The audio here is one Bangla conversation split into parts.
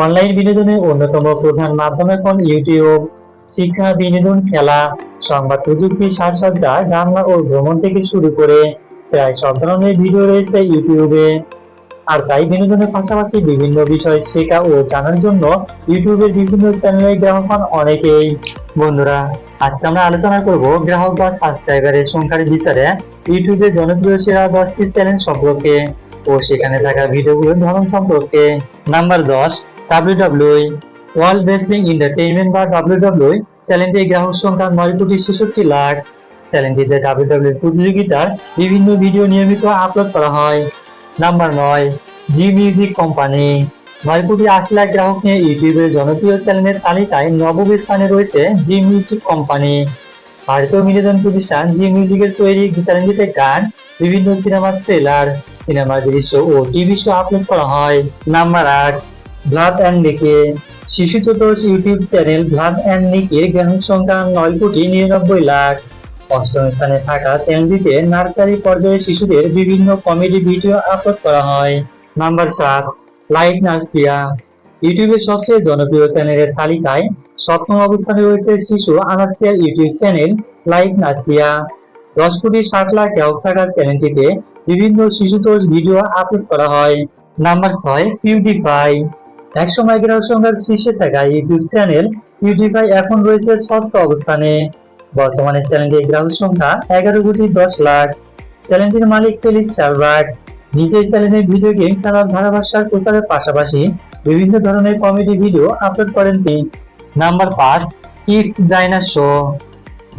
অনলাইন বিনোদনের অন্যতম প্রধান মাধ্যম এখন ইউটিউব। শিক্ষা, বিনোদন, খেলা, সংবাদ, প্রযুক্তি, সাজসজ্জা, রান্না ও ভ্রমণ থেকে শুরু করে প্রায় সব ধরনের ভিডিও রয়েছে ইউটিউবে। আর তাই বিনোদনের পাশাপাশি বিভিন্ন বিষয় শেখা ও জানার জন্য ইউটিউবের বিভিন্ন চ্যানেলে গ্রাহক হন অনেকেই। বন্ধুরা, আজকে আমরা আলোচনা করব গ্রাহক বা সাবস্ক্রাইবারের সংখ্যার বিচারে ইউটিউবের জনপ্রিয় সেরা 10টি চ্যানেল সম্পর্কে ও সেখানে থাকা ভিডিওগুলোর ধরন সম্পর্কে। Number 10, WWE world wrestling entertainment বা ডাব্লিউডাব্লিউই চ্যানেলটির গ্রাহক সংখ্যা 9,66,00,000। চ্যানেলটিতে ডাব্লিউডাব্লিউই প্রতিযোগিতার বিভিন্ন ভিডিও নিয়মিত আপলোড করা হয়। নাম্বার 9, জি মিউজিক কোম্পানি 9,80,00,000 গ্রাহক নিয়ে ইউটিউবের জনপ্রিয় চ্যানেলের তালিকায় নবম স্থানে রয়েছে জি মিউজিক কোম্পানি। ভারতীয় বিনোদন প্রতিষ্ঠান জি মিউজিকের তৈরি চ্যানেলটিতে গান, বিভিন্ন সিনেমার ট্রেলার, সিনেমার দৃশ্য ও টিভি শো আপলোড করা হয়। নাম্বার 8, ব্লাড অ্যান্ড নিকে শিশুতোষ ইউটিউব চ্যানেল ব্লাড অ্যান্ড নিকের গ্রাহক সংখ্যা 9,99,00,000। অষ্টম স্থানে থাকা চ্যানেলটিতে নার্সারি পর্যায়ে শিশুদের বিভিন্ন কমেডি ভিডিও আপলোড করা হয়। নাম্বার 7, লাইট নাসপিয়া ইউটিউবের সবচেয়ে জনপ্রিয় চ্যানেলের তালিকায় সপ্তম অবস্থানে রয়েছে শিশু আনাসপিয়ার ইউটিউব চ্যানেল লাইট নাসপিয়া। 10,60,00,000 গ্রাহক থাকা ষাটটিতে বিভিন্ন শিশুতোষ ভিডিও আপলোড করা হয়। নাম্বার 6, পিউডিফাই একসময় গ্রাহক সংখ্যার শীর্ষে থাকা ইউটিউব চ্যানেল পিউডিফাই এখন রয়েছে ষষ্ঠ অবস্থানে। বর্তমানে চ্যানেলটির গ্রাহক সংখ্যা 11,10,00,000। চ্যানেলটির মালিক ফেলিক্স শারবার্ট নিজেই চ্যানেলে ভিডিও গেম খেলার ধারাভাষ্য প্রচারের পাশাপাশি বিভিন্ন ধরনের কমেডি ভিডিও আপলোড করেন তিনি। নাম্বার 5, কিডস ডাইনার শো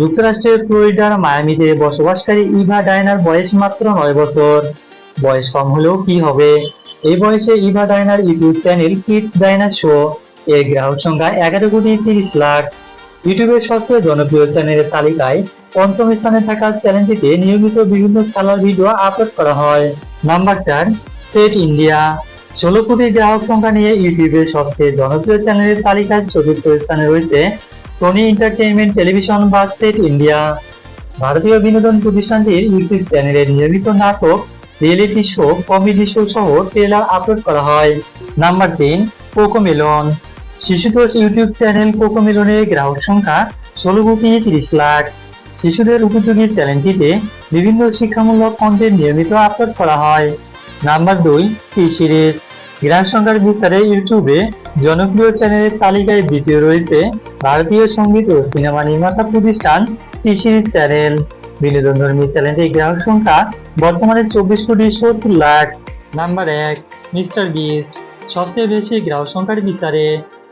যুক্তরাষ্ট্রের ফ্লোরিডার মায়ামিতে বসবাসকারী ইভা ডাইনার বয়স মাত্র 9 বছর। বয়স কম হলেও কি হবে, এই বয়সে Eva Diana YouTube channel Kids Diana show এর গ্রাহক সংখ্যা 11,30,00,000। ইউটিউবের সবচেয়ে জনপ্রিয় চ্যানেলের তালিকায় পঞ্চম স্থানে থাকা চ্যানেলটিতে নিয়মিত বিভিন্ন খেলার ভিডিও আপলোড করা হয়। নাম্বার 4, সেট ইন্ডিয়া 16 কোটি গ্রাহক সংখ্যা নিয়ে ইউটিউবের সবচেয়ে জনপ্রিয় চ্যানেলের তালিকায় চতুর্থ স্থানে রয়েছে সোনি এন্টারটেইনমেন্ট টেলিভিশন বা সেট ইন্ডিয়া। ভারতীয় বিনোদন প্রতিষ্ঠানটির ইউটিউব চ্যানেলে নিয়মিত নাটক, রিয়েলিটি শো, কমেডি শো সহ ট্রেলার আপলোড করা হয়। নাম্বার 3, কোকোমেলন শিশুতোষ ইউটিউব চ্যানেল কোকোমেলনের গ্রাহক সংখ্যা 16,30,00,000। শিশুদের উপযোগী চ্যানেলটিতে বিভিন্ন শিক্ষামূলক কন্টেন্ট নিয়মিত আপলোড করা হয়। নাম্বার 2, টি সিরিজ গ্রাহক সংখ্যার বিচারে ইউটিউবে জনপ্রিয় চ্যানেলের তালিকায় দ্বিতীয় রয়েছে ভারতীয় সঙ্গীত ও সিনেমা নির্মাতা প্রতিষ্ঠান টি সিরিজ চ্যানেল। বিনোদনধর্মী চ্যানেলটির গ্রাহক সংখ্যা বর্তমানে 24,70,00,000। নাম্বার 1, মিস্টার বিস্ট সবচেয়ে বেশি গ্রাহক সংখ্যার বিচারে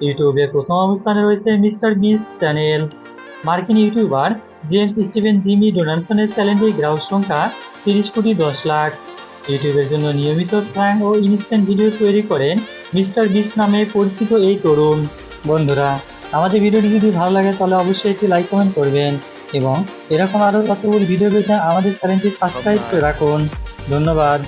ইউটিউবে প্রথম অবস্থানে রয়েছে মিস্টার বিস্ট চ্যানেল। মার্কিন ইউটিউবার জেমস স্টিভেন জিমি ডোনাল্ডসনের চ্যানেলটির গ্রাহক সংখ্যা 30,10,00,000। ইউটিউবের জন্য নিয়মিত প্র্যাঙ্ক ও ইনস্ট্যান্ট ভিডিও তৈরি করেন মিস্টার বিস্ট নামে পরিচিত এই তরুণ। বন্ধুরা, আমাদের ভিডিওটি যদি ভালো লাগে তাহলে অবশ্যই একটি লাইক কমেন্ট করবেন এবং এরকম আরও কতগুলো ভিডিও পেতে আমাদের চ্যানেলটি সাবস্ক্রাইব করে রাখুন। ধন্যবাদ।